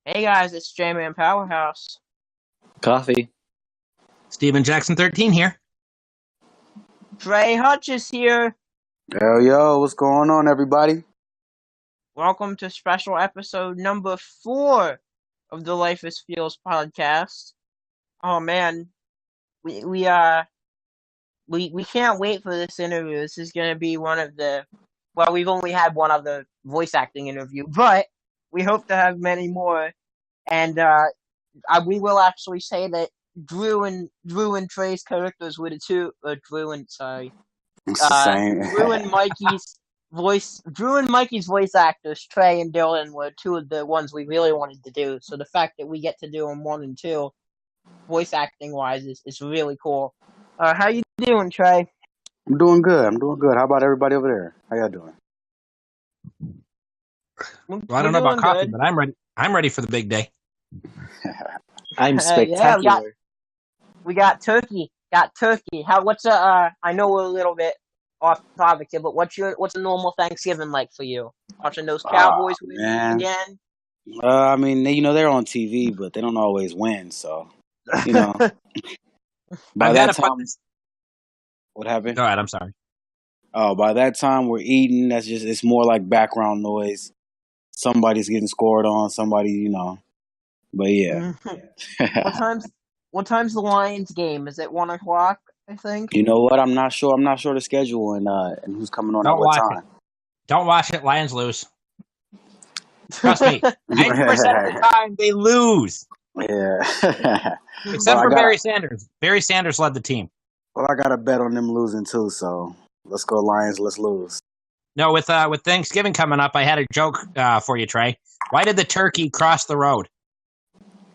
Hey guys, it's J-Man Powerhouse. Coffee. Steven Jackson 13 here. Trey Hutch is here. Yo, what's going on, everybody? Welcome to special episode number 4 of the Life is Feels podcast. Oh man, we we uh we can't wait for this interview. This is gonna be one of the we've only had one other voice acting interview, but we hope to have many more. And we will actually say that Drew and Trey's characters were the two. It's the same. Drew and Mikey's voice actors, Trey and Dylan, were two of the ones we really wanted to do. So the fact that we get to do them 1 and 2, voice acting wise, is really cool. How you doing, Trey? I'm doing good. How about everybody over there? How y'all doing? Well, I don't know about coffee, but I'm ready. I'm ready for the big day. I'm Yeah, spectacular. we got turkey. I know we're a little bit off topic here, but what's a normal Thanksgiving like for you? Watching those Cowboys win Man. again? I mean, they're on TV, but they don't always win. So, by that time, what happened? Go ahead. I'm sorry. Oh, by that time we're eating. It's more like background noise. Somebody's getting scored on. Somebody, But yeah. What time's the Lions game? Is it 1 o'clock? I think. You know what? I'm not sure. I'm not sure the schedule and who's coming on at what time. Don't watch it. Lions lose. Trust me. 90% of the time they lose. Yeah. Except for Barry Sanders. Barry Sanders led the team. Well, I got a bet on them losing too, so let's go Lions. Let's lose. No, with Thanksgiving coming up, I had a joke for you, Trey. Why did the turkey cross the road?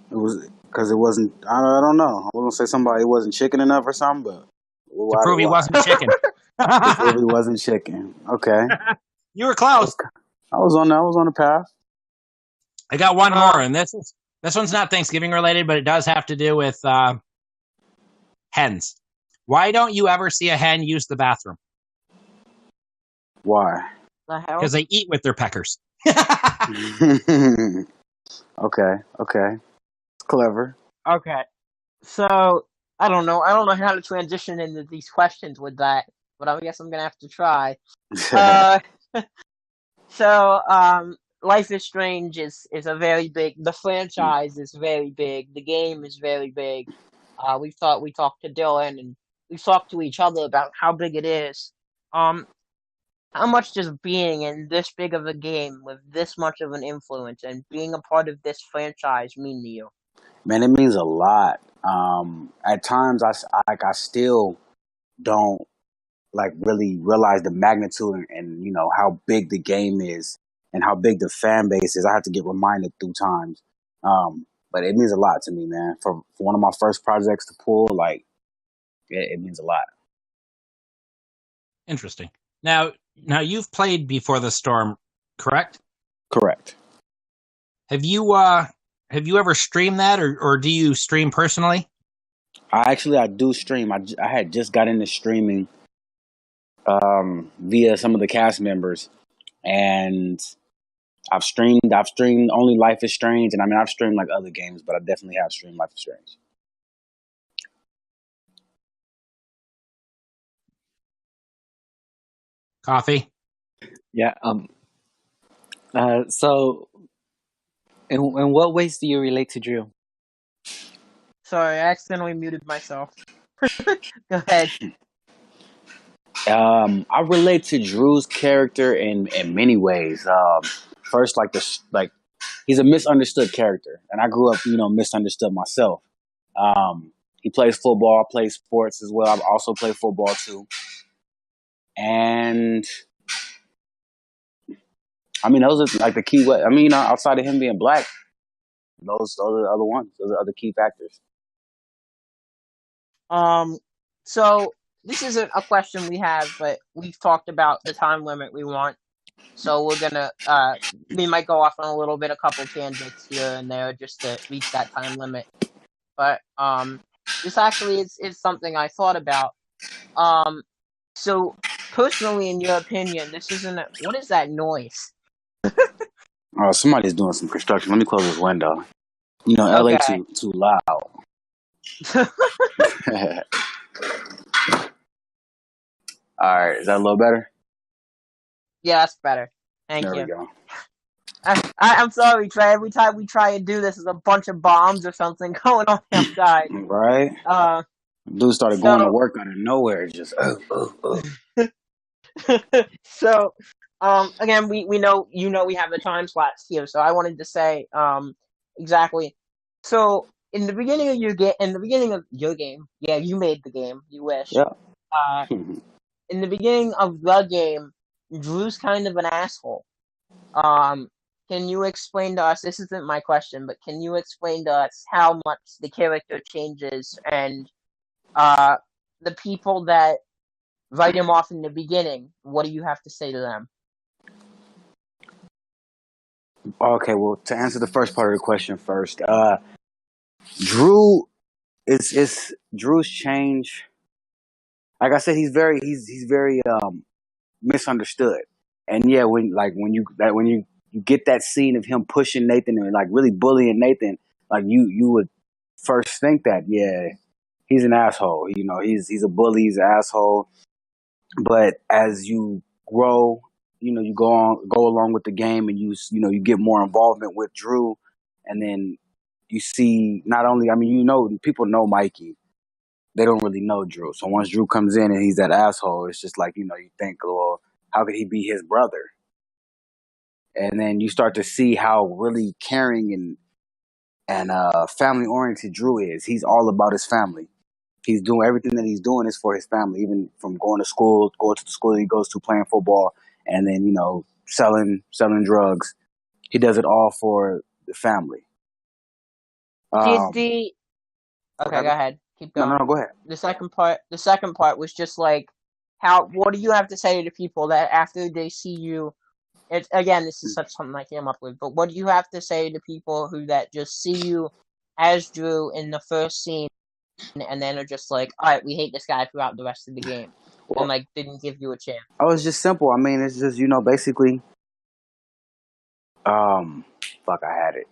It was because it wasn't. I don't know. I was gonna say somebody it wasn't chicken enough or something, but to prove he wasn't chicken. To prove he wasn't chicken. Okay. You were close. I was on the path. I got one more, and this one's not Thanksgiving related, but it does have to do with hens. Why don't you ever see a hen use the bathroom? Why? Because they eat with their peckers. Okay. It's clever. Okay. So I don't know how to transition into these questions with that, but I guess I'm gonna have to try. Life is Strange is a very big. The franchise is very big. The game is very big. We talked to Dylan and we've talked to each other about how big it is. How much does being in this big of a game with this much of an influence and being a part of this franchise mean to you? Man, it means a lot. At times, I still don't really realize the magnitude and how big the game is and how big the fan base is. I have to get reminded through times. But it means a lot to me, man. For one of my first projects to pull, it means a lot. Interesting. Now you've played Before the Storm, correct? Correct. Have you ever streamed that, or do you stream personally? I do stream. I had just got into streaming via some of the cast members, and I've streamed only Life is Strange, and I mean I've streamed like other games, but I definitely have streamed Life is Strange. Coffee. Yeah. So, in what ways do you relate to Drew? Sorry, I accidentally muted myself. Go ahead. I relate to Drew's character in many ways. First, he's a misunderstood character, and I grew up, misunderstood myself. He plays football, I play sports as well. I also play football too, and I mean those are like the key. I mean, outside of him being black, those are the other ones. Those are other key factors. So this isn't a question we have, but we've talked about the time limit we want. So we're gonna we might go off on a little bit, a couple tangents here and there just to reach that time limit. But this actually is something I thought about. So personally, in your opinion, this isn't what is that noise? Oh, somebody's doing some construction. Let me close this window. You know, LA Okay. too loud. All right, is that a little better? Yeah, that's better. Thank There we you. go. I'm sorry, Trey. Every time we try and do this, there's a bunch of bombs or something going on outside. Right? Uh, Dude started going to so work out of nowhere. Just so again, we know we have the time slots here, so I wanted to say exactly. So in the beginning of your game, yeah, you made the game. You wish. Yeah. Uh, in the beginning of the game, Drew's kind of an asshole. Um, can you explain to us? This isn't my question, but can you explain to us how much the character changes and uh the people that write him off in the beginning? What do you have to say to them? Okay, well, to answer the first part of the question first, Drew is Drew's change. Like I said, he's very misunderstood. And yeah, when you get that scene of him pushing Nathan and like really bullying Nathan, like you would first think that yeah, he's an asshole. You know, he's a bully, he's an asshole. But as you grow, you know, you go along with the game, and you get more involvement with Drew, and then you see not only, I mean, people know Mikey, they don't really know Drew. So once Drew comes in and he's that asshole, it's just like, you think, well, how could he be his brother? And then you start to see how really caring and family oriented Drew is. He's all about his family. He's doing everything that he's doing is for his family, even from going to the school that he goes to, playing football, and then selling drugs. He does it all for the family. Did Um, the what Okay, go happened? ahead. Keep No, no, going. no. Go ahead. The second part was just like how what do you have to say to people that after they see you again, this is such something I came up with, but what do you have to say to people who that just see you as Drew in the first scene and then are just like, all right, we hate this guy throughout the rest of the game and Well, like didn't give you a chance. oh, it's just simple. I mean, it's just basically, fuck, I had it.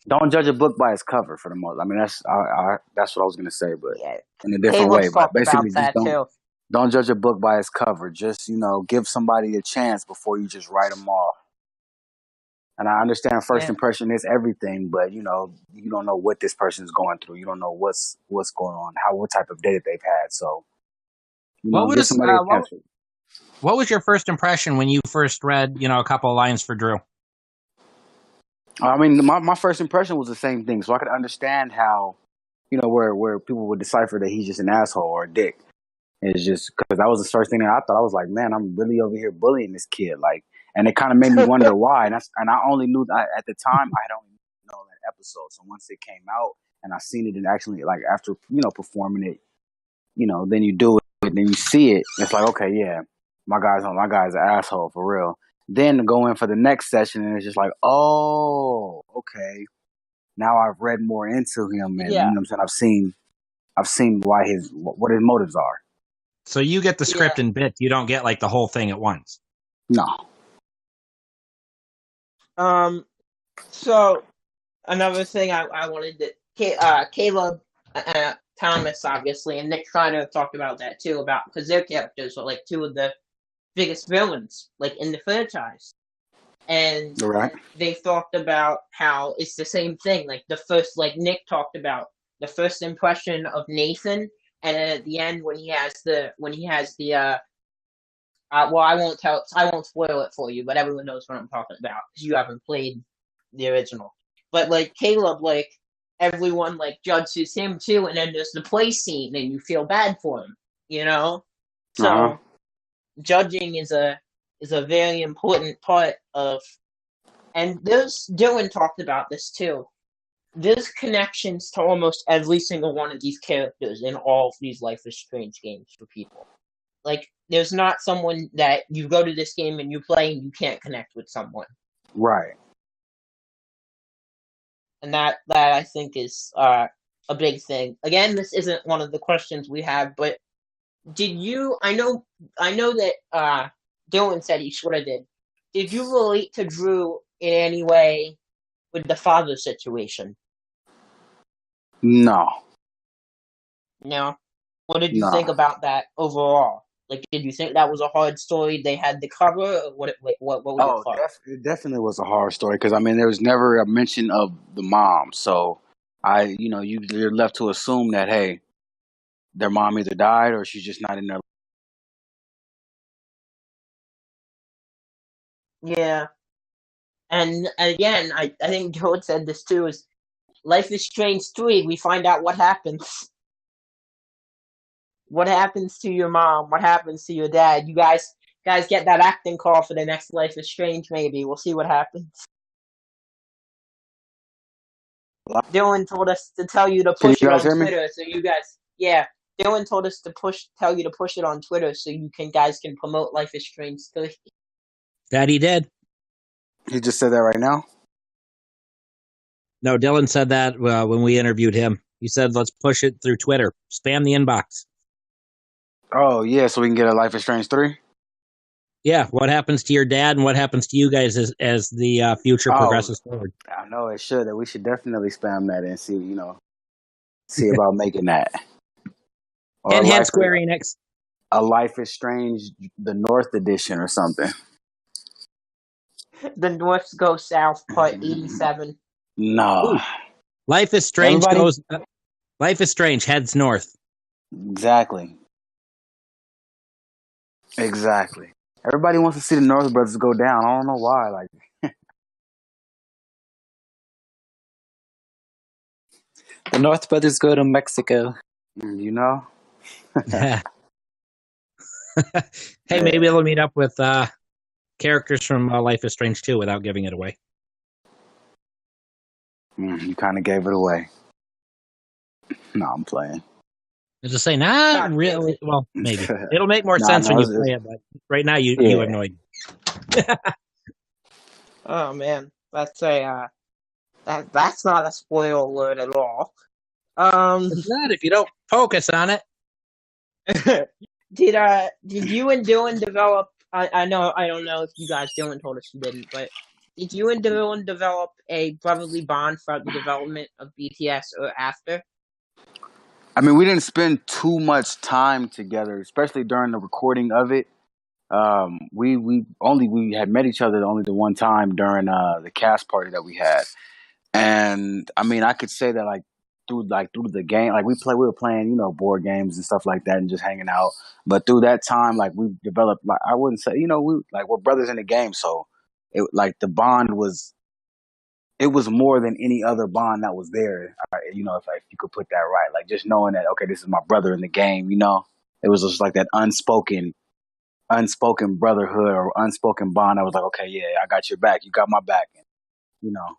Don't judge a book by its cover for the most. I mean, that's what I was gonna say, but Yeah. in a different way. Caleb's But talked basically, about just that too. don't judge a book by its cover. Just give somebody a chance before you just write them off. And I understand first Yeah. impression is everything, but you don't know what this person is going through. You don't know what's going on, what type of day that they've had. So What give was somebody a chance. what was your first impression when you first read, a couple of lines for Drew? I mean, my first impression was the same thing, so I could understand how where people would decipher that he's just an asshole or a dick. It's just because that was the first thing that I thought. I was like, man, I'm really over here bullying this kid, like, and it kind of made me wonder why. And I only knew at the time I had only known that episode. So once it came out and I seen it and actually like after performing it, then you do it, then you see it. It's like, okay, yeah, my guy's an asshole for real. Then go in for the next session and it's just like, oh, okay, now I've read more into him and Yeah. what I'm saying, I've seen what his motives are. So you get the script Yeah. in bits. You don't get like the whole thing at once. No. So another thing I wanted to Caleb Thomas obviously and Nick Schreiner talked about that too about because their characters are like two of the biggest villains like in the franchise and All right. they talked about how it's the same thing like the first like Nick talked about the first impression of Nathan and then at the end when he has the well I won't spoil it for you but everyone knows what I'm talking about because you haven't played the original. But like Caleb, like everyone like judges him too, and then there's the play scene, and you feel bad for him, you know. Uh-huh. So judging is a very important part of, and there's Dylan talked about this too. There's connections to almost every single one of these characters in all of these Life is Strange games for people. Like, there's not someone that you go to this game and you play and you can't connect with someone. Right. And that I think is a big thing. Again, this isn't one of the questions we have, but did you? I know that Dylan said he sort of did. did you relate to Drew in any way with the father situation? No, No. What did you no. think about that overall? Like, did you think that was a hard story they had to cover? Or what were your Oh, thoughts? it definitely was a horror story because I mean there was never a mention of the mom. So you're left to assume that hey, their mom either died or she's just not in their. Yeah. And again, I think George said this too, is Life is Strange 3, we find out what happens. What happens to your mom? What happens to your dad? You guys get that acting call for the next Life is Strange, maybe. We'll see what happens. Dylan told us to tell you to Can you push it guys on hear me? Twitter, so you guys, yeah. Dylan told us to tell you to push it on Twitter, so you guys can promote Life is Strange 3. That he did. He just said that right now. No, Dylan said that when we interviewed him. He said, let's push it through Twitter. Spam the inbox. Oh yeah, so we can get a Life is Strange 3. Yeah, what happens to your dad and what happens to you guys as the future Oh, progresses forward. I know it should. That we should definitely spam that and see about making that or And head Square Enix. a Life is Strange the North edition or something. The North Go South Part 87. No, Ooh. Life is Strange everybody. Life is Strange heads north. Exactly. Exactly. Everybody wants to see the North Brothers go down. I don't know why. Like The North Brothers go to Mexico. you know. Hey, maybe they'll meet up with characters from Life is Strange 2 without giving it away. You kind of gave it away. No, I'm playing. And just say, not God, really. Well, maybe. It'll make more Nah, sense no, when you it's- play it, but right now you Yeah. have no idea. Oh man, that's not a spoiler alert at all. It's not if you don't focus on it. Did you and Dylan develop? I know I don't know if you guys Dylan told us you didn't, but did you and Dylan develop a brotherly bond throughout the development of BTS or after? I mean, we didn't spend too much time together, especially during the recording of it. We had met each other only the one time during the cast party that we had, and I mean, I could say that through the game, like we were playing, board games and stuff like that, and just hanging out. But through that time, like we developed, like I wouldn't say, we're brothers in the game, so it like the bond was. It was more than any other bond that was there, if you could put that right. Like just knowing that, okay, this is my brother in the game, it was just like that unspoken brotherhood or unspoken bond. I was like, okay, yeah, I got your back. You got my back. And, you know,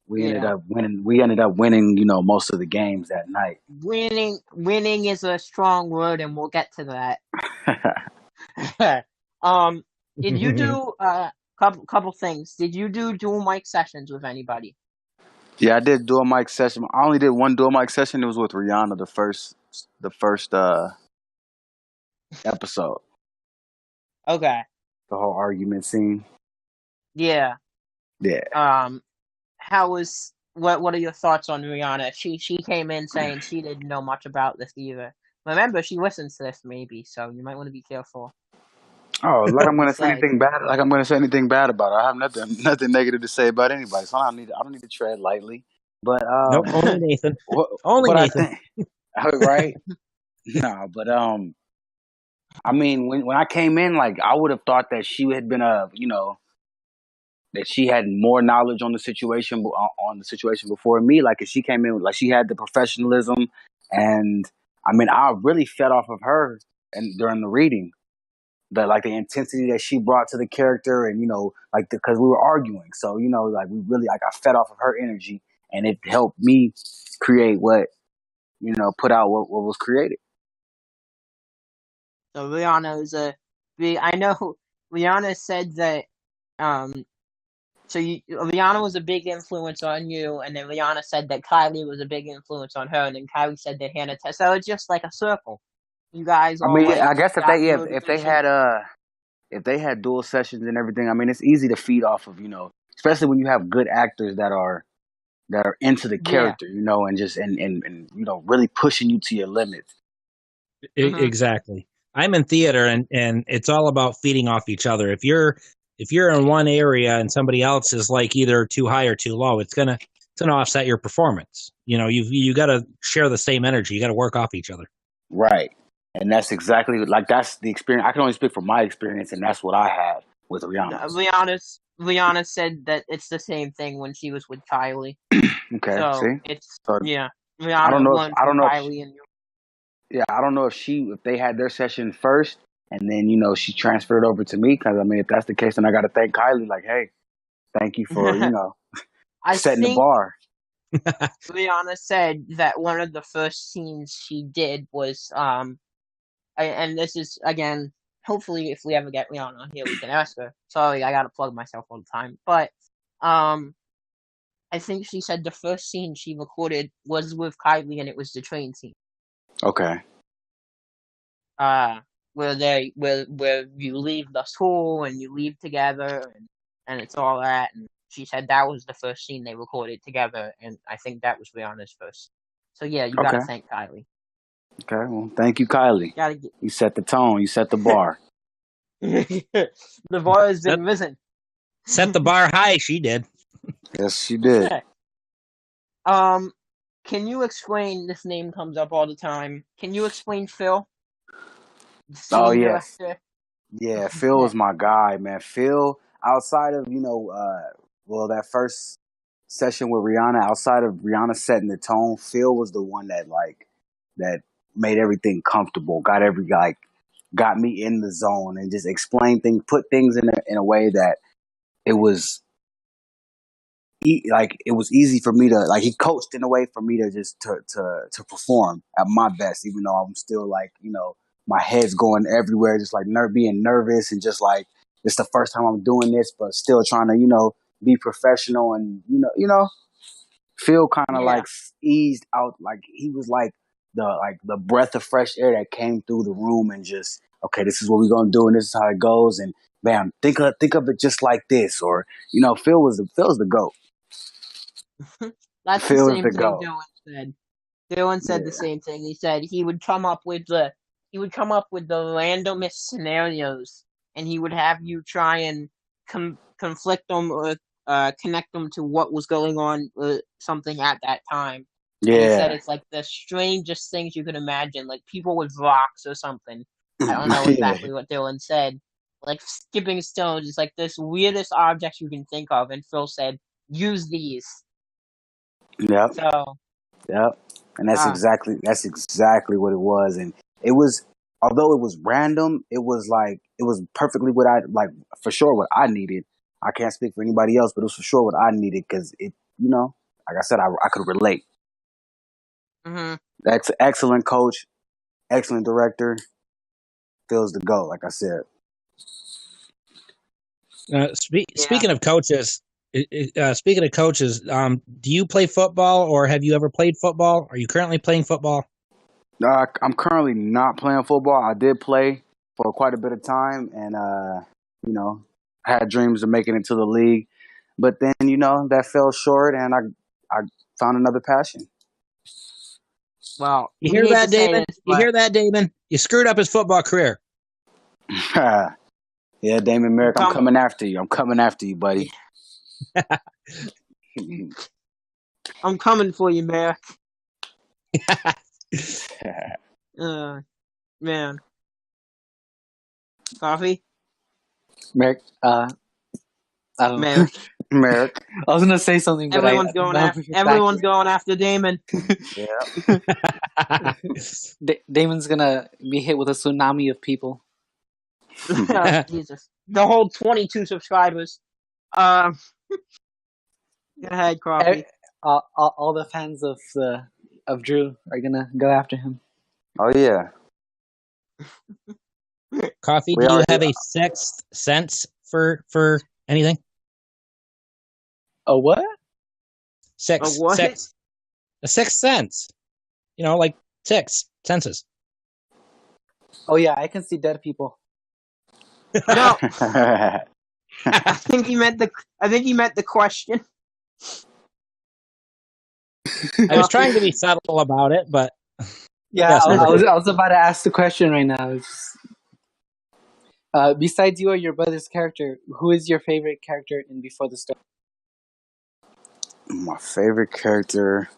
we ended Yeah, up winning. We ended up winning, most of the games that night. winning is a strong word, and we'll get to that. um, did you do couple things? Did you do dual mic sessions with anybody? Yeah, I did dual mic session. I only did one dual mic session. It was with Rihanna, the first episode. Okay. The whole argument scene. Yeah. Yeah. What are your thoughts on Rihanna? She came in saying she didn't know much about this either. Remember, she listens to this maybe, so you might want to be careful. Oh, like I'm You gonna say say. anything bad. Like I'm gonna say anything bad about her. I have nothing negative to say about anybody. So I don't need to tread lightly. But Nope, only Nathan. Only what I Nathan. think, right? No, but I mean, when I came in, like I would have thought that she had been that she had more knowledge on the situation before me. Like, if she came in, like she had the professionalism, and I mean, I really fed off of her and during the reading. The intensity that she brought to the character, and because we were arguing, so like we really like I fed off of her energy, and it helped me create put out what was created. So Rihanna is a big. I know Rihanna said that. Um. Rihanna was a big influence on you, and then Rihanna said that Kylie was a big influence on her, and then Kylie said that Hannah. So it's just like a circle. You guys I all mean, like I guess got if they motivation. had if they had dual sessions and everything, I mean, it's easy to feed off of, especially when you have good actors that are into the Yeah. character, and just and really pushing you to your limits. Mhm. Exactly. I'm in theater, and it's all about feeding off each other. If you're in one area and somebody else is like either too high or too low, it's gonna offset your performance. You got to share the same energy. You got to work off each other. Right. And that's exactly that's the experience. I can only speak from my experience, and that's what I had with Rihanna. Rihanna said that it's the same thing when she was with Kylie. Okay, So see, it's so yeah. I don't Rihanna know. learned from Kylie and I don't know if they had their session first, and then she transferred over to me. Because I mean, if that's the case, then I got to thank Kylie. Like, hey, thank you for I setting the think bar. Rihanna said that one of the first scenes she did was and this is again, hopefully if we ever get Rihanna here we can ask her. Sorry, I gotta plug myself all the time. But um I think she said the first scene she recorded was with Kylie and it was the train scene. Okay. Where you leave the school and you leave together and it's all that, and she said that was the first scene they recorded together, and I think that was Rihanna's first. So yeah, you gotta Okay. thank Kylie. Okay. Well, thank you, Kylie. Gotta get You set the tone. You set the bar. the bar has been risen. Set the bar high. She did. Yes, she did. Can you explain? This name comes up all the time. Can you explain Phil, the Oh scene yeah, director? yeah. Phil is my guy, man. Phil, outside of that first session with Rihanna, outside of Rihanna setting the tone, Phil was the one that made everything comfortable, got me in the zone, and just explained things, put things in a way that it was it was easy for me to he coached in a way for me to just to perform at my best, even though I'm still my head's going everywhere, just being nervous and just it's the first time I'm doing this, but still trying to be professional and Phil kind of Yeah. eased out, he was the breath of fresh air that came through the room and just, okay, this is what we're gonna do and this is how it goes, and bam, think of it just like this, or Phil's the GOAT. That's the Phil is same the thing GOAT. Dylan said. Dylan said the Yeah. same thing. He said he would come up with the randomest scenarios, and he would have you try and conflict them or connect them to what was going on with something at that time. And he said Yeah. it's like the strangest things you could imagine, like people with rocks or something. I don't know Yeah. exactly what Dylan said. Like skipping stones is like this weirdest object you can think of, and Phil said, "Use these." Yep. So, Yep. And that's uh, exactly what it was. And it was, although it was random, it was it was perfectly what for sure what I needed. I can't speak for anybody else, but it was for sure what I needed because it, like I said, I could relate. mm-hmm. That's excellent coach, excellent director. Feels the GOAT, like I said. Speaking of coaches, do you play football or have you ever played football? Are you currently playing football? I'm currently not playing football. I did play for quite a bit of time, and I had dreams of making it to the league, but then that fell short, and I found another passion. Well, You we hear hate to that, say Damon? this, You but hear that, Damon? You screwed up his football career. Yeah, Damon Merrick, I'm come, coming after you. I'm coming after you, buddy. I'm coming for you, Merrick. Man, coffee, Merrick, I don't know. Merrick. Merrick. I was gonna say something, but I Everyone's don't going know after. if you're back Everyone's going after Damon. Yeah. yet. Damon's gonna be hit with a tsunami of people. Jesus, the whole 22 subscribers. Um, go ahead, coffee. All the fans of Drew are gonna go after him. Oh yeah. Coffee, We do you already. have a sixth sense for anything? A what? A what? A sixth sense. Like six senses. Oh yeah, I can see dead people. No, I think he meant the question. I was trying to be subtle about it, but Yeah, yes, I number two. was about to ask the question right now. It's just, besides you or your brother's character, who is your favorite character in Before the Storm? My favorite character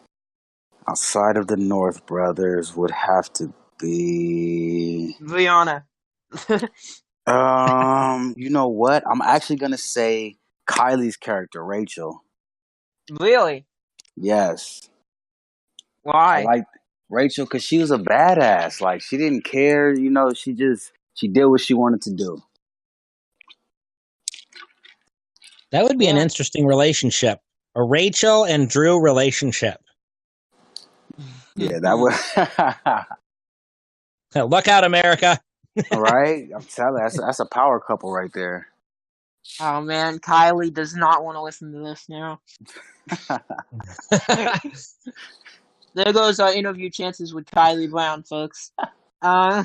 outside of the North Brothers would have to be. Brianna. You know what? I'm actually gonna say Kylie's character, Rachel. Really? Yes, I Why? like Rachel because she was a badass. Like she didn't care. You know, she did what she wanted to do. That would be an Yeah. interesting relationship. A Rachel and Drew relationship. Yeah, that would. Look out, America. Right? I'm telling you, that's a power couple right there. Oh man, Kylie does not want to listen to this now. There goes our interview chances with Kylie Brown, folks. Oh,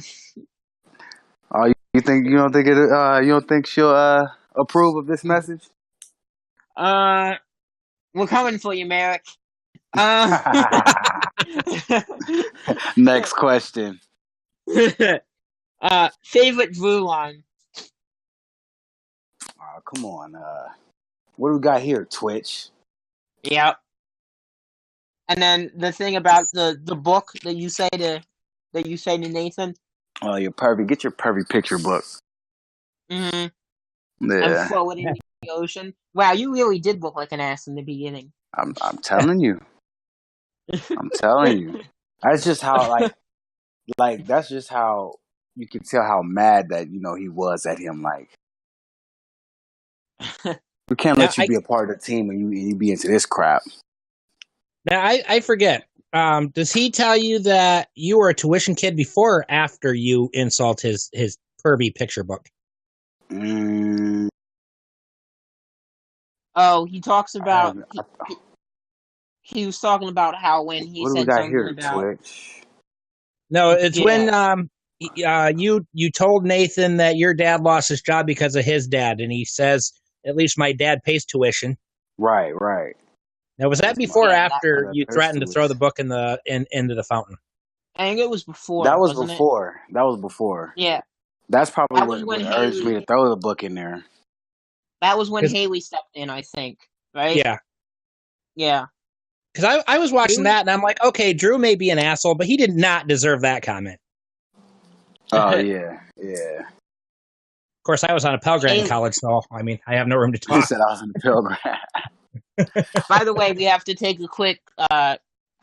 you don't think she'll approve of this message? We're coming for you, Merrick. Next question. Favorite Drew line? Oh, come on. What do we got here? Twitch. Yep. And then the thing about the book that you say to Nathan. Oh, your pervy. Get your pervy picture book. Mm-hmm. Yeah. And throw it in the ocean. Wow, you really did look like an ass in the beginning. I'm telling you. I'm telling you. That's just how like that's just how you can tell how mad that he was at him. Like we can't let you be a part of the team and you be into this crap. Now I forget. Does he tell you that you were a tuition kid before or after you insult his pervy picture book? Oh, he talks about he was talking about how when he what do we said got something here? about Twitch. No, it's when you told Nathan that your dad lost his job because of his dad, and he says, "At least my dad pays tuition." Right. Now, was that before or after you threatened to throw the tuition. book into the fountain? I think it was before. That was wasn't before. It? That was before. Yeah. That's probably That was what when urged me to throw the book in there. That was when Haley stepped in, I think. Right? Yeah. Yeah. Because I was watching that and I'm like, okay, Drew may be an asshole, but he did not deserve that comment. Oh yeah. Of course, I was on a Pell Grant in college, so I mean, I have no room to talk. He said I was in a Pell Grant. By the way, we have to take a quick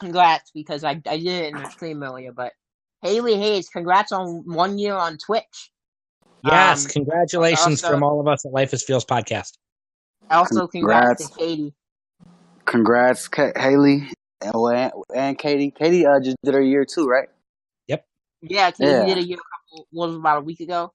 congrats because I did it in the stream earlier, but Haley Hayes, congrats on 1 year on Twitch. Yes, congratulations also, from all of us at Life is Feels podcast. Also, congrats to Katie. Congrats, Haley and Katie. Katie just did her year too, right? Yep. Yeah, Katie did a year about a week ago.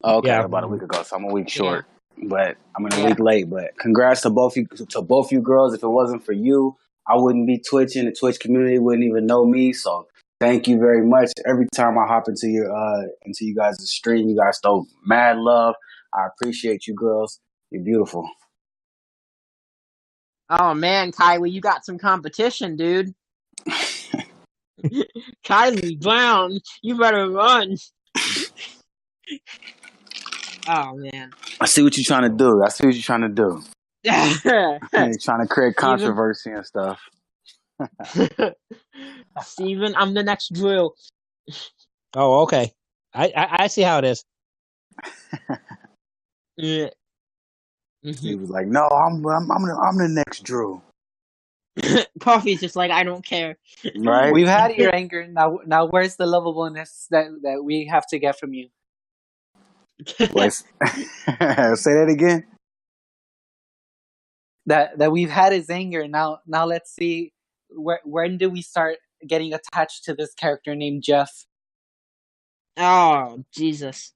Okay, about a week ago, so I'm a week short. Yeah. But I'm a week late. But congrats to both you girls. If it wasn't for you, I wouldn't be twitching. The Twitch community wouldn't even know me. So thank you very much. Every time I hop into you guys' stream, you guys throw mad love. I appreciate you girls. You're beautiful. Oh man, Kylie, you got some competition, dude. Kylie Brown, you better run. Oh man. I see what you're trying to do. You're trying to create controversy and stuff. Steven, I'm the next Drew. Oh, okay. I see how it is. Yeah. He was like, "No, I'm the next Drew." Coffee's just like, I don't care. Right? We've had your anger. Now where's the lovableness that we have to get from you? Wait, say that again. That we've had his anger. Now let's see when do we start getting attached to this character named Jeff? Oh, Jesus.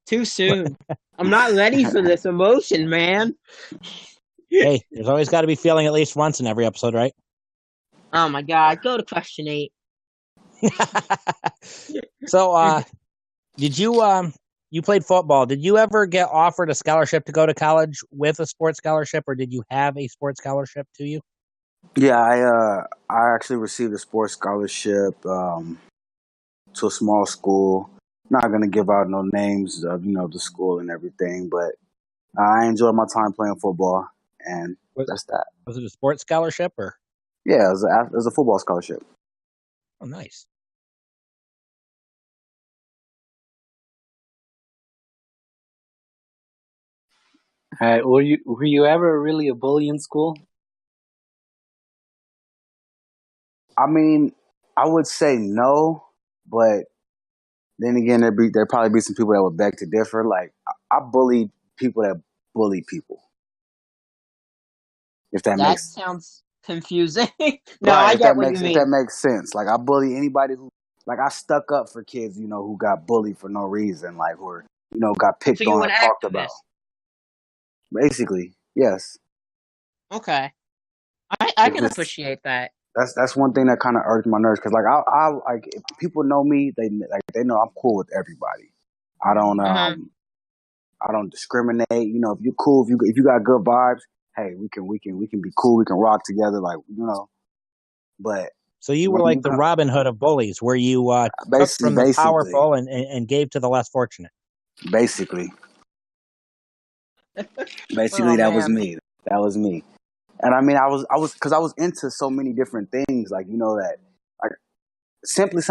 Too soon. I'm not ready for this emotion, man. Hey, there's always got to be feeling at least once in every episode, right? Oh my God. Go to question 8. So, did you You played football. Did you ever get offered a scholarship to go to college with a sports scholarship, or did you have a sports scholarship to you? Yeah, I actually received a sports scholarship to a small school. Not gonna give out no names of the school and everything, but I enjoyed my time playing football, and Was, that's that. was it a sports scholarship or? Yeah, it was a football scholarship. Oh, nice. Were you ever really a bully in school? I mean, I would say no, but then again, there'd probably be some people that would beg to differ. Like I bullied people that bully people. If that That makes sounds confusing. No, right, I get what you if that mean. makes sense. Like I bully anybody who, like I stuck up for kids, who got bullied for no reason, like or got So picked you on an or talked about. activist. Basically, yes. Okay. I It can just appreciate that. that's one thing that kind of irked my nerves because I like if people know me, they know I'm cool with everybody. I don't Hmm. I don't discriminate. If you're cool, if you got good vibes, hey, we can be cool. We can rock together, But So you were when you like the come, Robin Hood of bullies, where you took from the basically, powerful and gave to the less fortunate. basically, Oh basically, that was man. me. That was me. And I mean, because I was into so many different things, that, like simply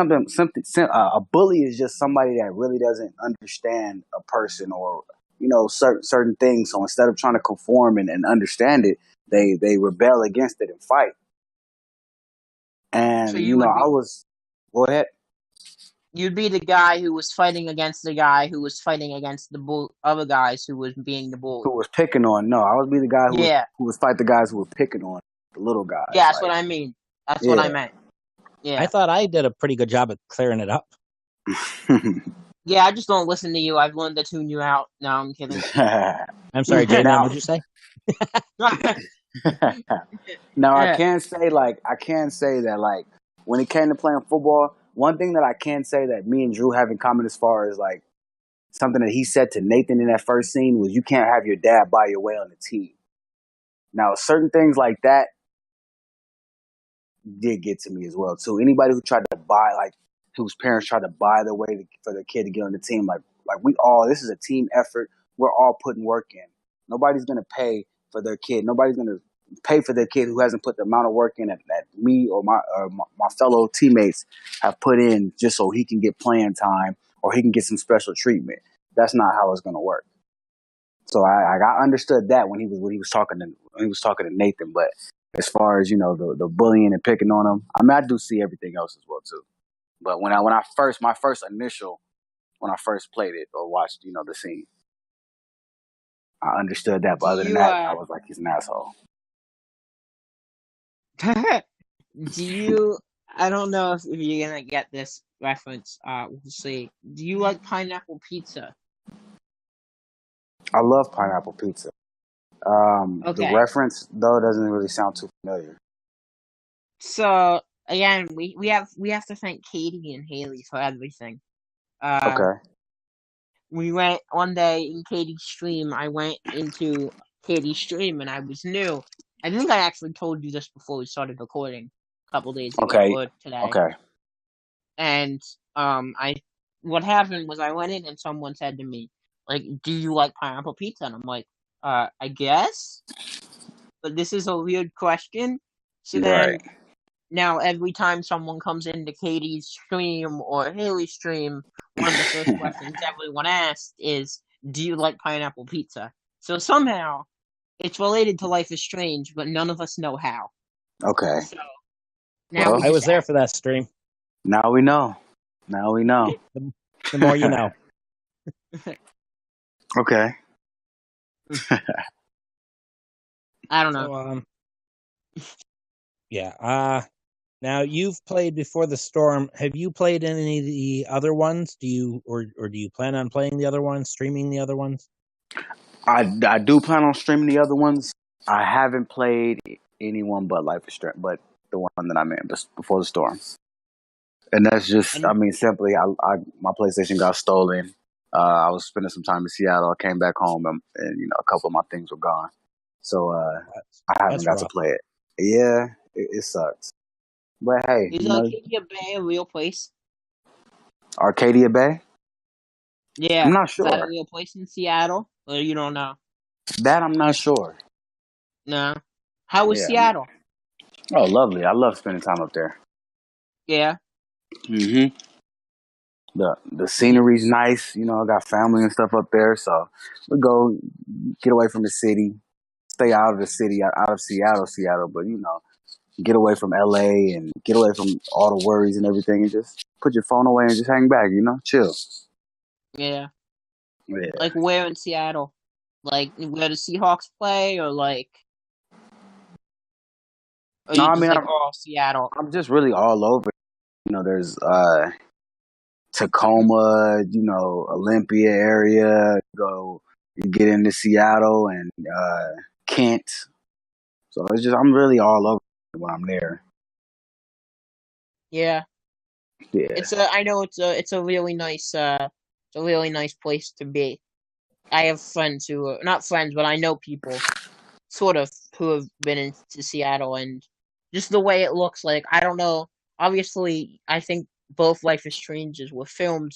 a bully is just somebody that really doesn't understand a person or certain things. So instead of trying to conform and understand it, they rebel against it and fight. So And you would I be was go ahead. you'd be the guy who was fighting against the guy who was fighting against the other guys who was being the bully. Who was picking on? No, I would be the guy Yeah. who was fight the guys who were picking on the little Yeah, guys. that's what Like I mean. That's what I yeah. meant. I Yeah. thought I did a pretty good job at clearing it up. Yeah, I just don't listen to you. I've learned to tune you out. No, I'm kidding. I'm sorry, J-Man, now, what'd you say? now Yeah. I can say that when it came to playing football, one thing that I can say that me and Drew have in common as far as something that he said to Nathan in that first scene was you can't have your dad buy your way on the team. Now certain things like that did get to me as well too. Anybody who tried to buy whose parents tried to buy their way for their kid to get on the team, we all this is a team effort. We're all putting work in. Nobody's gonna pay for their kid. Nobody's gonna pay for their kid who hasn't put the amount of work in that me or my fellow teammates have put in just so he can get playing time or he can get some special treatment. That's not how it's gonna work. So I understood that when he was talking to Nathan, but as far as the bullying and picking on him, I mean I do see everything else as well too. But when I first my first initial when I first played it or watched the scene, I understood that. But Do other than you that, I was like he's an asshole. do you I don't know if you're gonna get this reference. We'll see. Do you like pineapple pizza? I love pineapple pizza. The Okay. reference though doesn't really sound too familiar. So again, we have to thank Katie and Haley for everything. Uh Okay. we went one day in Katie's stream. I went into Katie's stream and I was new. I think I actually told you this before we started recording a couple days ago Okay. or today. Okay. And I what happened was I went in and someone said to me, like, "Do you like pineapple pizza?" And I'm like, I guess, but this is a weird question. So Right. then now every time someone comes into Katie's stream or Haley's stream, one of the first questions everyone asks is, "Do you like pineapple pizza?" So somehow it's related to Life is Strange, but none of us know how. Okay. So now we Well, I just was there ask. for that stream. now we know. Now we know. The more you know. Okay. I don't know. So, yeah. Now you've played Before the Storm. Have you played any of the other ones? Do you or do you plan on playing the other ones, streaming the other ones? I do plan on streaming the other ones. I haven't played anyone but Life is Strange, but the one that I'm in, Before the Storm. And that's just, I And mean, simply, my PlayStation got stolen. I was spending some time in Seattle. I came back home, and a couple of my things were gone, so I haven't That's got to rough. play it. Yeah, it sucks. But hey, Is Arcadia Bay a real place? Arcadia Bay. I'm Yeah. not Is that a sure. real place in Seattle? Or you don't know? That I'm not sure. No. How was Yeah. Seattle? Oh, lovely. I love spending time up there. Yeah. hmm The scenery's nice. I got family and stuff up there, so we go get away from the city, stay out of the city, out of Seattle, but get away from LA and get away from all the worries and everything, and just put your phone away and just hang back. Chill. Yeah. Yeah. Like where in Seattle? Like where the Seahawks play, or No, you I just mean like all Seattle? I'm just really all over. There's Tacoma, Olympia area. You get into Seattle and Kent. So I'm really all over when I'm there. Yeah. Yeah. I know it's a really nice it's a really nice place to be. I have friends who are not friends, but I know people sort of who have been into Seattle, and just the way it looks like. I don't know. Obviously, I think both Life is Strange's were filmed.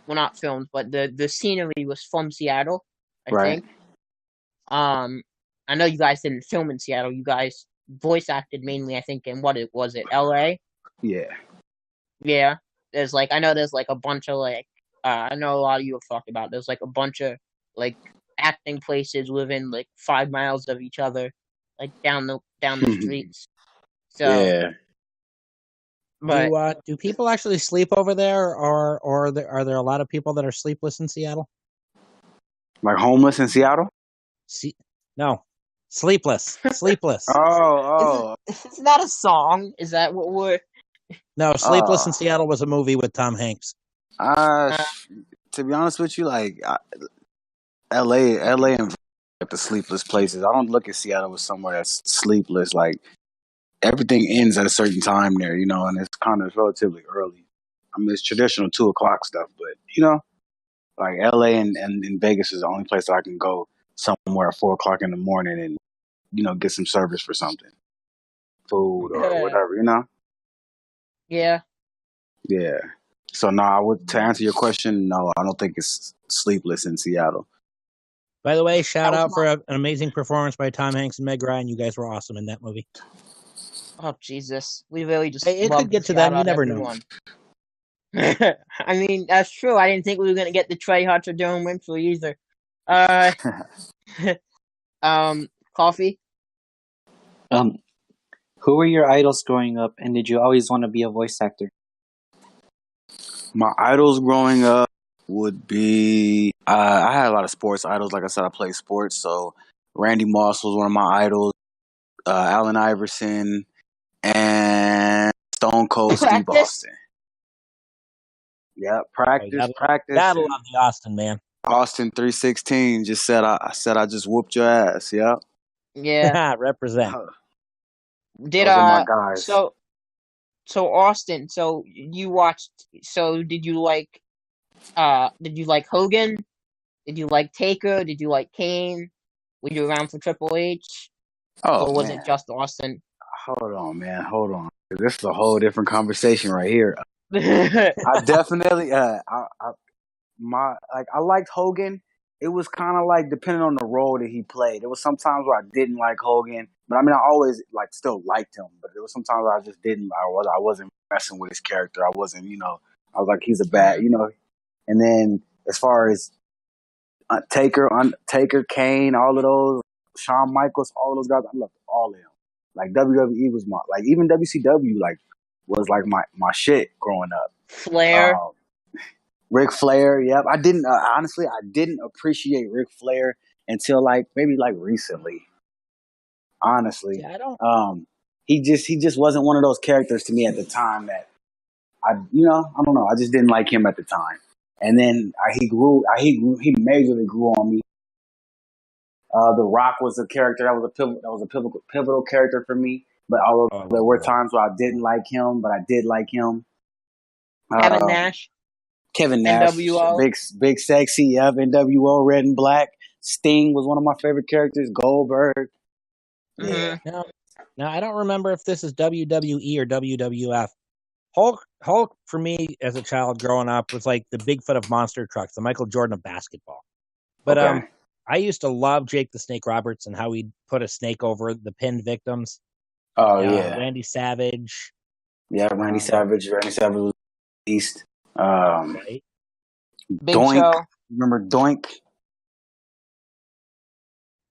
Well, not filmed, but the scenery was from Seattle. I Right. think. Um, I know you guys didn't film in Seattle. You guys voice acted mainly, I think, in what it was it, L.A. Yeah. Yeah. I know there's like a bunch of I know a lot of you have talked about. There's like a bunch of like acting places within like 5 miles of each other, like down the streets. So, Yeah. but Do people actually sleep over there, or are there a lot of people that are sleepless in Seattle? Like homeless in Seattle? See, no, sleepless. Oh, it's not a song. Is that what we're? No, oh, Sleepless in Seattle was a movie with Tom Hanks. Uh, to be honest with you, like LA, and like the sleepless places. I don't look at Seattle as somewhere that's sleepless. Like everything ends at a certain time there, and it's kind of relatively early. I mean, it's traditional 2 o'clock stuff, but like LA and Vegas is the only place that I can go somewhere at 4 o'clock in the morning and get some service for something, food or whatever. yeah. Yeah. So no, to answer your question, no, I don't think it's sleepless in Seattle. By the way, That shout was out my. for an amazing performance by Tom Hanks and Meg Ryan. You guys were awesome in that movie. Oh Jesus, we really just It love could to get to shout them. You out never know. everyone. I mean, that's true. I didn't think we were gonna get the Trey Hutch or Dylan Winfrey either. Uh, coffee. Um, who were your idols growing up, and did you always want to be a voice actor? My idols growing up would be I had a lot of sports idols. Like I said, I played sports, so Randy Moss was one of my idols. Allen Iverson and Stone Cold Steve Practice. Austin. Yeah, Oh, practice, practice, gotta and love the Austin man. Austin 316 just said I said I just whooped your ass. Yeah, Yeah. Represent. Did those are my guys. so Austin. So you watched. So did you like Hogan? Did you like Taker? Did you like Kane? Were you around for Triple H? Oh Or was man, it just Austin? hold on, man, hold on. This is a whole different conversation right here. I definitely, I liked Hogan. It was kind of like depending on the role that he played. There was sometimes where I didn't like Hogan, but I mean, I always like still liked him. But there was sometimes where I just didn't. I wasn't messing with his character. I wasn't, I was like, he's a bad, Mhm. And then as far as Taker, Kane, all of those, Shawn Michaels, all of those guys, I loved all of them. Like WWE was even WCW was like my shit growing up. Flair. Um, Ric Flair, yep. I didn't honestly. I didn't appreciate Ric Flair until maybe recently. Honestly, Yeah, I don't. He just wasn't one of those characters to me at the time that I don't know. I just didn't like him at the time. And then he majorly grew on me. The Rock was a character that was a pivotal character for me. But although Oh, I there love were The Rock. times where I didn't like him, but I did like him. Kevin Um, Nash. Kevin Nash, NWO. big sexy, yep, NWO, red and black. Sting was one of my favorite characters. Goldberg, yeah. Mm-hmm. Now I don't remember if this is WWE or WWF. Hulk for me as a child growing up was like the Bigfoot of monster trucks, the Michael Jordan of basketball. But Okay. I used to love Jake the Snake Roberts and how he'd put a snake over the pinned victims. Oh yeah, Randy Savage. yeah. Randy Savage. Randy Savage was East. Right. Big Doink. Show. Remember Doink?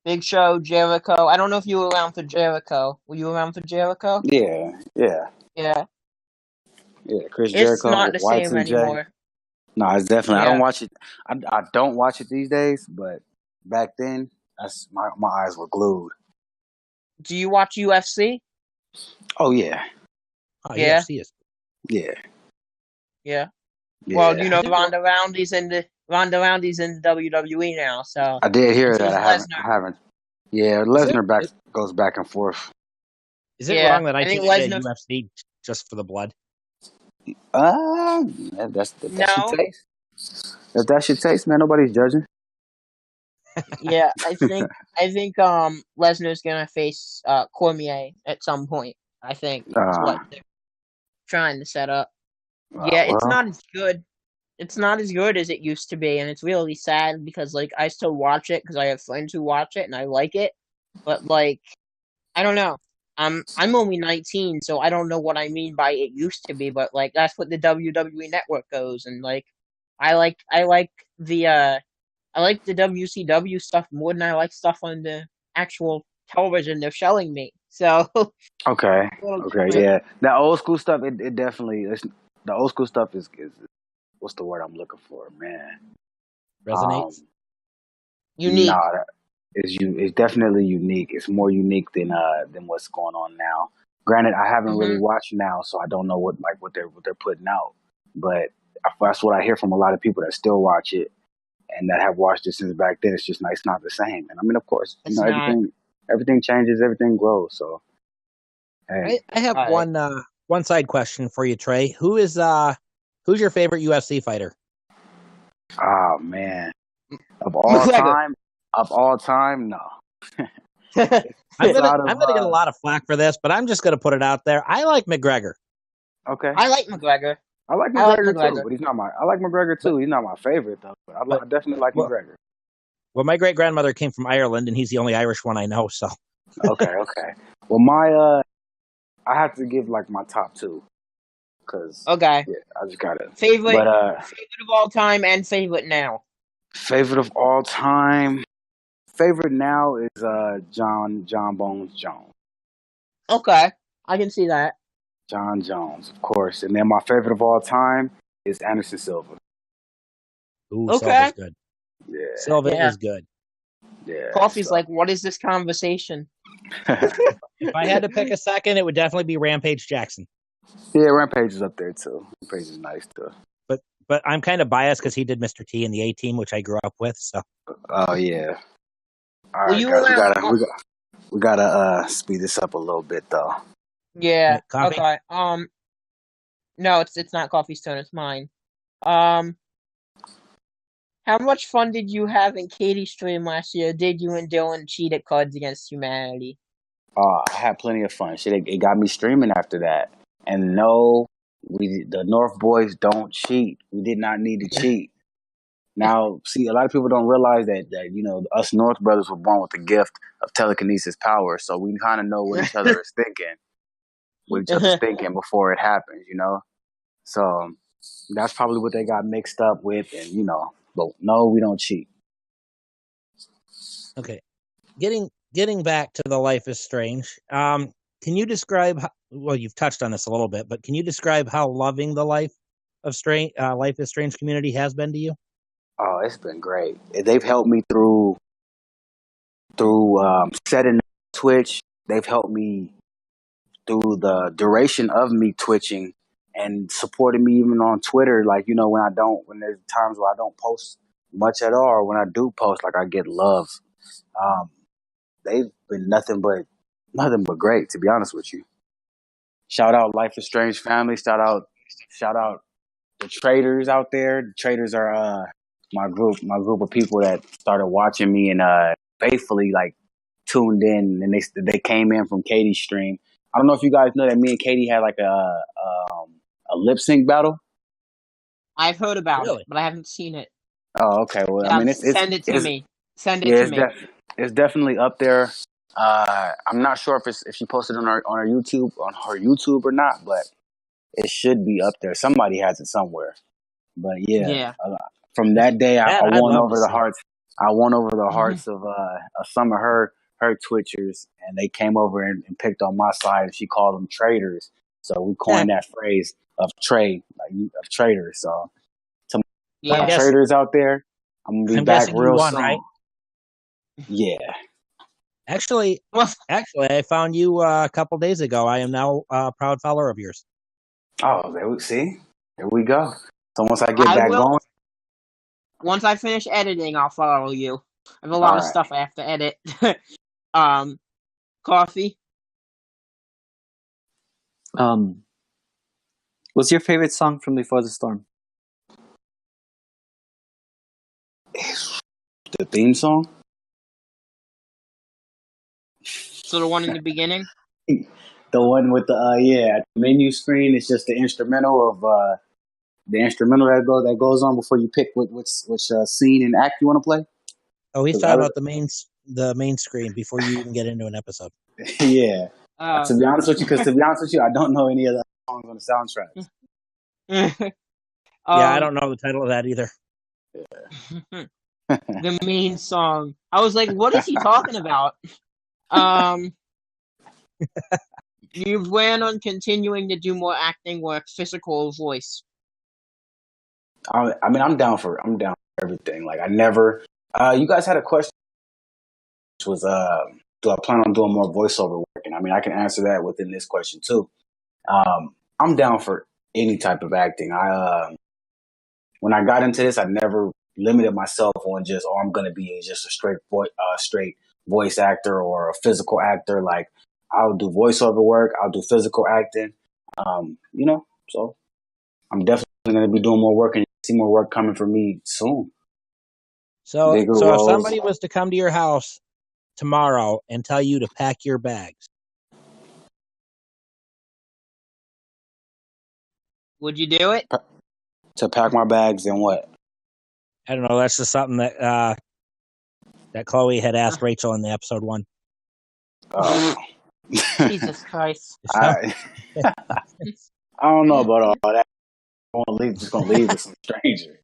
Big Show, Jericho. I don't know if you were around for Jericho. Were you around for Jericho? Yeah, yeah, Yeah. yeah. Chris It's Jericho not with the same Y2J. anymore. No, it's definitely. I don't Yeah. watch it. I don't watch it these days, but back then, that's my eyes were glued. Do you watch UFC? Oh yeah, Oh, Yeah. UFC is. yeah, Yeah. yeah. Well, you know, Ronda Rousey's in WWE now, so I did hear and so that. is I Lesnar. haven't. Yeah, Is it, Lesnar goes back and forth. is it Yeah, wrong that I I think tune into Lesnar. UFC just for the blood? That's if that's your No, taste. If that's your taste, man, nobody's judging. yeah, I think Lesnar's gonna face Cormier at some point. I think is Uh, what they're trying to set up. Yeah, it's well, not as good. It's not as good as it used to be, and it's really sad because like I still watch it because I have friends who watch it and I like it, but like I don't know. I'm only 19, so I don't know what I mean by it used to be, but like that's what the WWE network goes, and like I like I like the WCW stuff more than I like stuff on the actual television they're showing me. So okay, a little okay, different. yeah. That old school stuff, it definitely. The old school stuff is what's the word I'm looking for, man? Resonates? Unique. Nah, it's definitely unique. It's more unique than what's going on now. Granted, I haven't really Hmm. watched now, so I don't know what they're putting out. But that's what I hear from a lot of people that still watch it and that have watched it since back then. It's just not, it's not the same. And I mean, of course, It's not. everything changes, everything grows. So hey, I have Alright. one side question for you, Trey. Who's your favorite UFC fighter? oh man, McGregor. of all time, no. I'm It's gonna out of I'm gonna get a lot of flack for this, but I'm just gonna put it out there. I like McGregor. okay. I like McGregor. I like I like McGregor too, McGregor. but I like McGregor But too. He's not my favorite though, but but I definitely like well, McGregor. well, my great grandmother came from Ireland, and he's the only Irish one I know. So Okay, okay. Well, my I have to give like my top two because Okay. yeah, I just gotta. Favorite But favorite of all time and favorite now. favorite of all time, favorite now is John Bones Jones. Okay. I can see that. John Jones, of course, and then my favorite of all time is Anderson Silva. ooh, Okay. Silva's good. Yeah, Silva Yeah. is good. yeah. Coffee's So like, what is this conversation? If I had to pick a second, it would definitely be Rampage Jackson. yeah, Rampage is up there too. Rampage is nice too. But I'm kind of biased because he did Mr. T in the A Team, which I grew up with. So Oh yeah. All Were right, you guys, around? we gotta speed this up a little bit though. Yeah. Coffee. Okay. No, it's not Coffee's turn. It's mine. Um, how much fun did you have in Katie's stream last year? Did you and Dylan cheat at Cards Against Humanity? I had plenty of fun. Shit, it got me streaming after that. And no, the North boys don't cheat. We did not need to cheat. Now, see, a lot of people don't realize that you know us North brothers were born with the gift of telekinesis power, so we kind of know what each other is thinking, what each other's thinking before it happens. You know, so that's probably what they got mixed up with, and you know, but no, we don't cheat. okay, getting back to the Life is Strange. Can you describe? Well, you've touched on this a little bit, but can you describe how loving the Life is Strange community has been to you? Oh, it's been great. They've helped me through setting Twitch. They've helped me through the duration of me twitching and supporting me even on Twitter. Like, you know, when there's times where I don't post much at all, or when I do post, like I get love. Um, they've been nothing but great, to be honest with you. Shout out Life is Strange family. Shout out the traders out there. The traders are my group of people that started watching me and faithfully like tuned in, and they came in from Katie's stream. I don't know if you guys know that me and Katie had like a lip sync battle. I've heard about it, Really? but I haven't seen it. Oh, okay. Well, I Yeah, mean, send it to it's me. Send it yeah, to me. it's definitely up there. I'm not sure if she posted on her YouTube or not, but it should be up there. Somebody has it somewhere. But yeah, Yeah. from that day, I That I'd won love to over the see. hearts. I won over the hearts of some of her Twitchers, and they came over and picked on my side, and she called them traders. So we coined that phrase of trade, of traders. So to I'm my Yeah. guessing. traders out there, I'm gonna be I'm back guessing you real won, soon. right? Yeah. Actually, Well, I found you a couple days ago. I am now a proud follower of yours. Oh, there we go. So once I get I back will. going, Once I finish editing, I'll follow you. I have a all lot of right. stuff I have to edit. um, Coffee. What's your favorite song from Before the Storm? The theme song. So the one in the beginning. The one with the menu screen is just the instrumental of that goes on before you pick which scene and act you want to play. Oh, he's Cause talking about the main screen before you even get into an episode. yeah. Uh, To be honest with you, I don't know any of the songs on the soundtracks. Yeah, I don't know the title of that either. the main song. I was like, what is he talking about? Um, you plan on continuing to do more acting work, physical voice? I mean, I'm down for everything. Like I never. You guys had a question, which was do I plan on doing more voiceover work? And I mean, I can answer that within this question too. I'm down for any type of acting. When I got into this, I never limited myself on just, I'm going to be just a straight voice actor or a physical actor. Like I'll do voiceover work. I'll do physical acting. So I'm definitely going to be doing more work and see more work coming from me soon. So Bigger if roles. somebody was to come to your house tomorrow and tell you to pack your bags, Would you do it? To pack my bags and what? I don't know. That's just something that Chloe had asked Rachel in the episode 1. Jesus Christ. I don't know about all that. Just gonna leave with some stranger.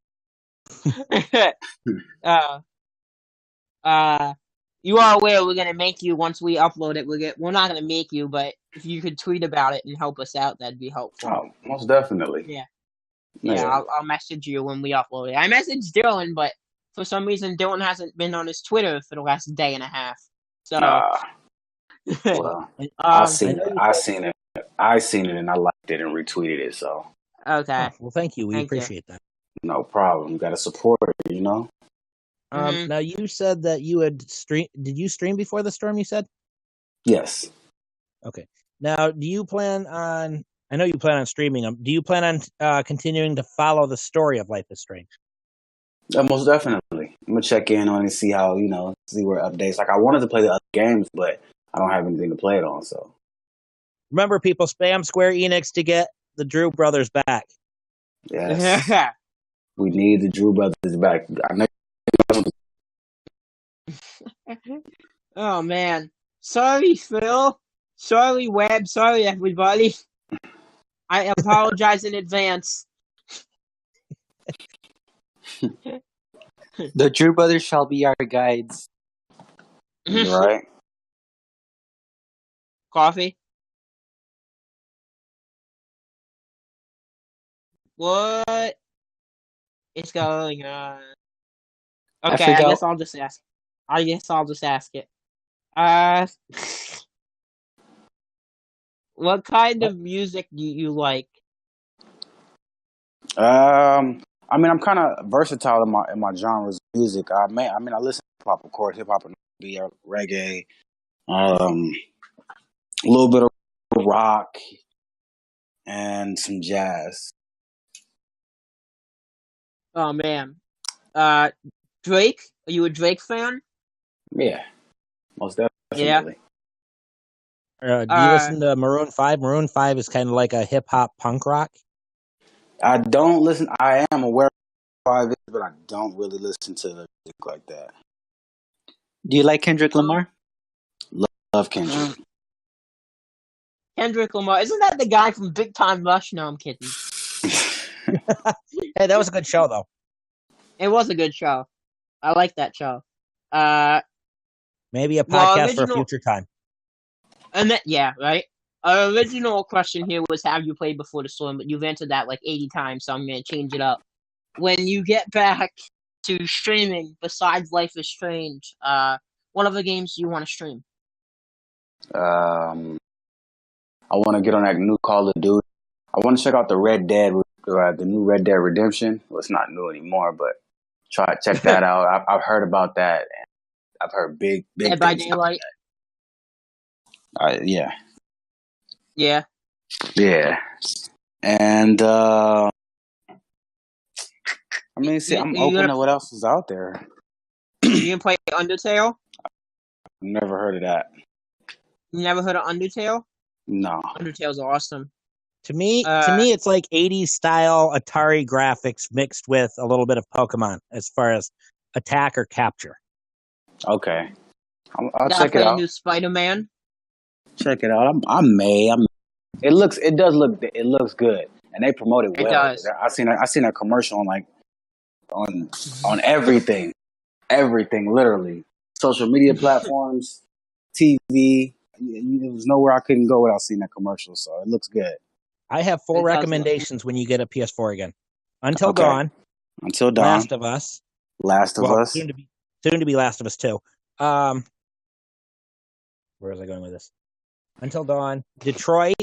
You are aware we're gonna make you once we upload it. We're not gonna make you, but if you could tweet about it and help us out, that'd be helpful. Oh, most definitely. Yeah. I'll message you when we upload it. I messaged Dylan, but for some reason Dylan hasn't been on his Twitter for the last day and a half. So, well, I seen it, and I liked it and retweeted it. So, okay. well, thank you. We appreciate that. No problem. You got to support it, you know. Now you said that you had stream. Did you stream before the storm? You said. Yes. Okay. Now, do you plan on? I know you plan on streaming them. Do you plan on continuing to follow the story of Life is Strange? Most definitely. I'm gonna check in on it and see how see where updates. Like I wanted to play the other games, but I don't have anything to play it on. So remember, people, spam Square Enix to get the Drew brothers back. yes, we need the Drew brothers back. I know. Oh man, sorry Phil, sorry Web, sorry everybody. I apologize in advance. The Drew brothers shall be our guides. Right. Coffee? What is going on? Okay, I guess I'll just ask. it. What kind of music do you like? I mean, I'm kind of versatile in my genres of music. I listen to hip hop, of course, hip hop and R&B, reggae, a little bit of rock, and some jazz. Oh man. Uh, Drake. Are you a Drake fan? Yeah, most Yeah. definitely. Do you listen to Maroon 5? Maroon 5 is kind of like a hip hop punk rock. I don't listen. I am aware of 5 is, but I don't really listen to the music like that. Do you like Kendrick Lamar? Love Kendrick. Kendrick Lamar. Isn't that the guy from Big Time Rush? No, I'm kidding. Hey, that was a good show, though. It was a good show. I like that show. Maybe a Well, podcast for a future time. And then, yeah, right. Our original question here was, have you played Before the Storm? But you've answered that like 80 times, so I'm going to change it up. When you get back to streaming, besides Life is Strange, what other games do you want to stream? I want to get on that new Call of Duty. I want to check out the the new Red Dead Redemption. Well, it's not new anymore, but check that out. I've heard about that. And I've heard big Dead by things. Daylight. Yeah. Yeah. Yeah. And I mean, see, I'm open to what else is out there. You gonna play Undertale? Never heard of that. You never heard of Undertale? No. Undertale's awesome. To me, it's like 80s style Atari graphics mixed with a little bit of Pokemon as far as attack or capture. Okay. I'll check it out. New Spider-Man. Check it out. It looks good, and they promote it well. It does. I seen a commercial on everything, literally, social media platforms, TV. There was nowhere I couldn't go without seeing that commercial. So it looks good. I have 4 recommendations when you get a PS4 again. Until Dawn. Last of Us. Soon to be Last of Us 2. Where was I going with this? Until Dawn, Detroit,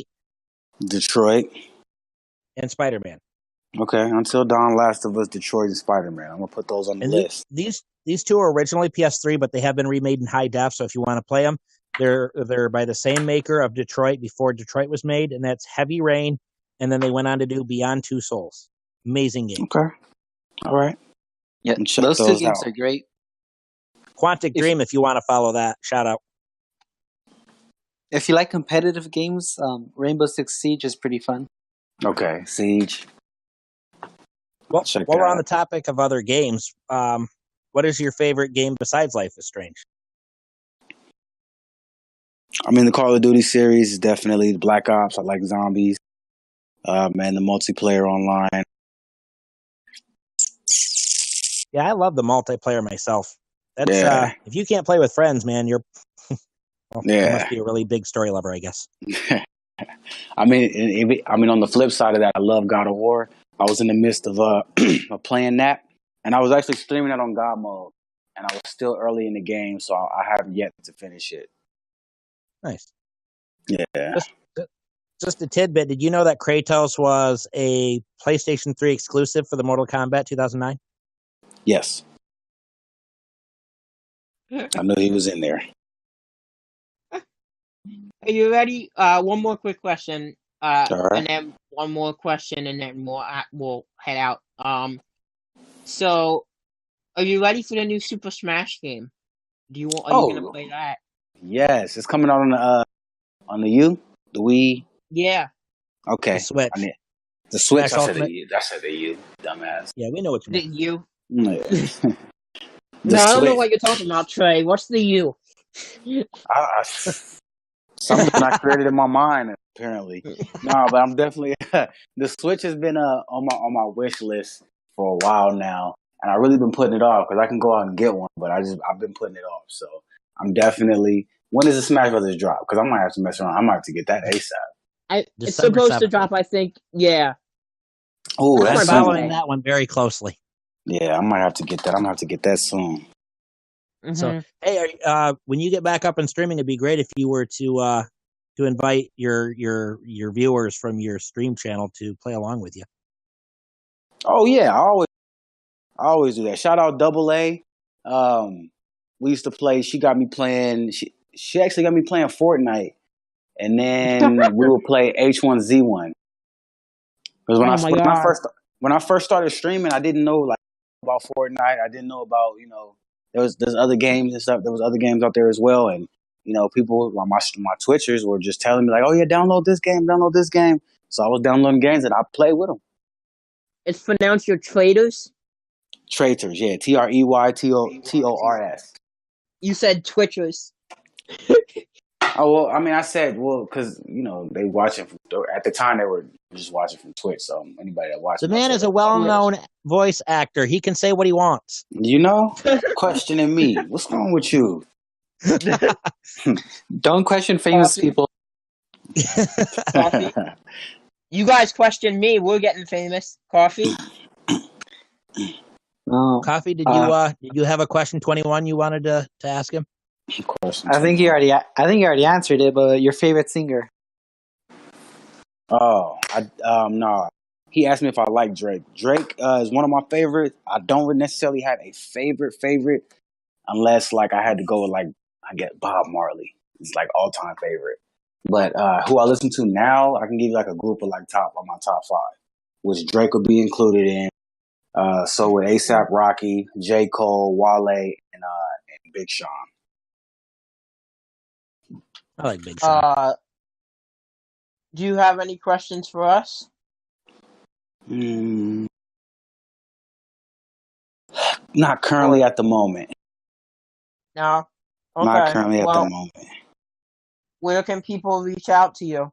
and Spider-Man. Okay, Until Dawn, Last of Us, Detroit, and Spider-Man. I'm gonna put those on the list. These 2 are originally PS3, but they have been remade in high def. So if you want to play them, they're by the same maker of Detroit before Detroit was made, and that's Heavy Rain. And then they went on to do Beyond Two Souls. Amazing game. Okay, all right. Yeah, those 2 games are great. Quantic Dream, if you want to follow that, shout out. If you like competitive games, Rainbow Six Siege is pretty fun. Okay, Siege. Well, while we're on the topic of other games, what is your favorite game besides Life is Strange? I mean, the Call of Duty series is definitely Black Ops. I like zombies. Man, the multiplayer online. Yeah, I love the multiplayer myself. That's if you can't play with friends, man, you must be a really big story lover, I guess. I mean, on the flip side of that, I love God of War. I was in the midst of of playing that, and I was actually streaming it on God mode, and I was still early in the game, so I haven't yet to finish it. Nice. Yeah. Just a tidbit. Did you know that Kratos was a PlayStation 3 exclusive for the Mortal Kombat 2009? Yes. I knew he was in there. Are you ready? One more quick question. All right. And then one more question, and then we'll head out. So, are you ready for the new Super Smash game? Are you gonna play that? Yes, it's coming out on the Wii. Yeah. Okay. The Switch. The Switch. Smash I said the U, dumbass. Yeah, we know what you mean. The U. The I don't know Switch. what you're talking about, Trey. What's the U? Something I created in my mind, apparently. No, but I'm definitely the Switch has been on my wish list for a while now, and I really been putting it off because I can go out and get one, but I've been putting it off. So I'm definitely. When does the Smash Brothers drop? Because I might have to mess around. I might have to get that ASAP. It's supposed to drop, I think. Yeah. Oh, I'm that's following that one very closely. Yeah, I might have to get that. I'm gonna have to get that soon. Mm-hmm. So, hey, when you get back up and streaming, it'd be great if you were to invite your viewers from your stream channel to play along with you. Oh yeah, I always do that. Shout out Double A. We used to play. She got me playing. She actually got me playing Fortnite, and then we would play H1Z1. Because when I first started streaming, I didn't know like about Fortnite. I didn't know about, there's other games and stuff. There was other games out there as well, and people, my Twitchers were just telling me like, oh yeah, download this game, download this game. So I was downloading games and I played with them. It's pronounced your traders. Traitors, yeah, TREYTORS. You said Twitchers. Oh well, I mean, I said because they watching at the time they were just watching from Twitch. So anybody that watches, The man is a well-known voice actor. He can say what he wants. Questioning me. What's wrong with you? Don't question famous people. Coffee. You guys question me. We're getting famous. Coffee. No. Coffee. Did you have a question 21 you wanted to ask him? I think you already answered it. But your favorite singer? Oh, no. He asked me if I like Drake. Drake is one of my favorites. I don't necessarily have a favorite, unless like I had to go with I get Bob Marley. It's like all time favorite. But who I listen to now, I can give you like a group of my top 5, which Drake would be included in. So with ASAP Rocky, J. Cole, Wale, and Big Sean. I like Big Sean. Do you have any questions for us? Not currently at the moment. No? Okay. Not currently at the moment. Where can people reach out to you?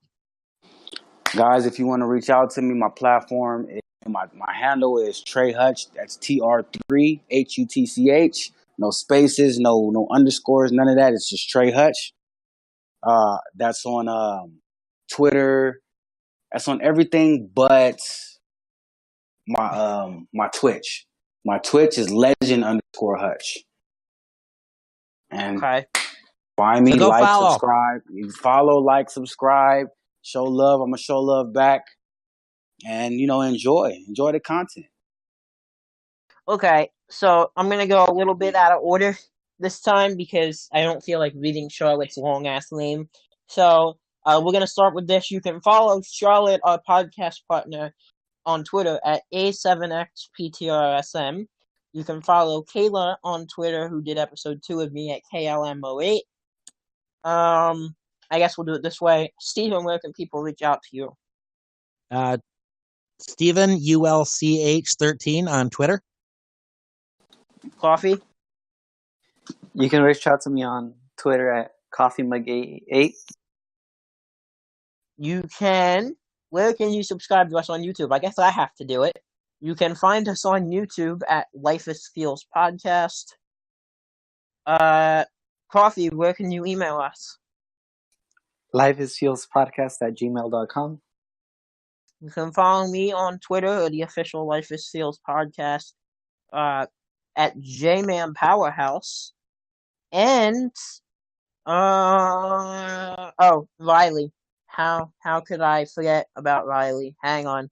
Guys, if you want to reach out to me, my platform, my handle is Trey Hutch. That's TR3 HUTCH. No spaces, no underscores, none of that. It's just Trey Hutch. That's on Twitter. That's on everything but my Twitch. My Twitch is legend_Hutch. And find me, so follow. subscribe. You follow, subscribe, show love. I'm gonna show love back, and enjoy the content. Okay, so I'm gonna go a little bit out of order this time because I don't feel like reading Charlotte's long ass name. So we're gonna start with this. You can follow Charlotte, our podcast partner, on Twitter at A7XPTRSM. You can follow Kayla on Twitter, who did episode 2 of me, at KLM08. I guess we'll do it this way. Steven, where can people reach out to you? Steven ULCH13 on Twitter. Coffee? You can reach out to me on Twitter at CoffeeMug88. You can. Where can you subscribe to us on YouTube? I guess I have to do it. You can find us on YouTube at Life is Feels Podcast. Coffee, where can you email us? lifeisfeelspodcast@gmail.com. You can follow me on Twitter or the official Life is Feels Podcast at JManPowerhouse. And Riley. How could I forget about Riley? Hang on.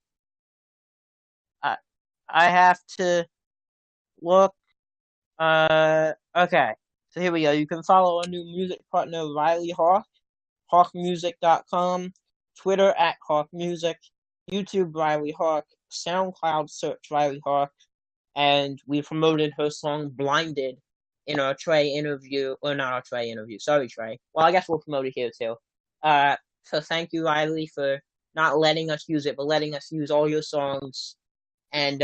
I have to look. Okay. So here we go. You can follow our new music partner, Riley Hawk, hawkmusic.com, Twitter at hawkmusic, YouTube Riley Hawk, SoundCloud search Riley Hawk, and we promoted her song Blinded in our Trey interview, or not our Trey interview. Sorry, Trey. Well, I guess we'll promote it here too. So thank you, Riley, for not letting us use it, but letting us use all your songs. And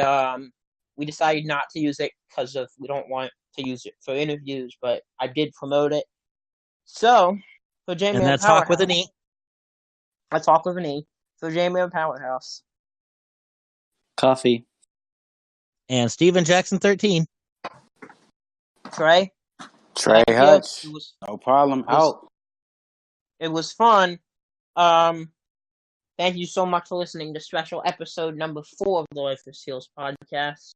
we decided not to use it because we don't want to use it for interviews, but I did promote it. So, for J-Man and that's Powerhouse. Talk with an E. I talk with an E. For J-Man Powerhouse. Coffee. And Steven Jackson 13. Trey Hutch. No problem. Out. It was fun. Thank you so much for listening to special episode number 4 of the Life is Feels podcast.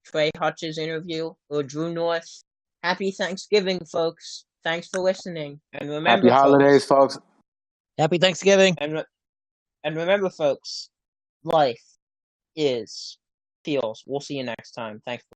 Trey Hutch's interview with Drew North. Happy Thanksgiving, folks. Thanks for listening. And remember, happy holidays, folks. Happy Thanksgiving. And remember, folks, life is feels. We'll see you next time. Thanks for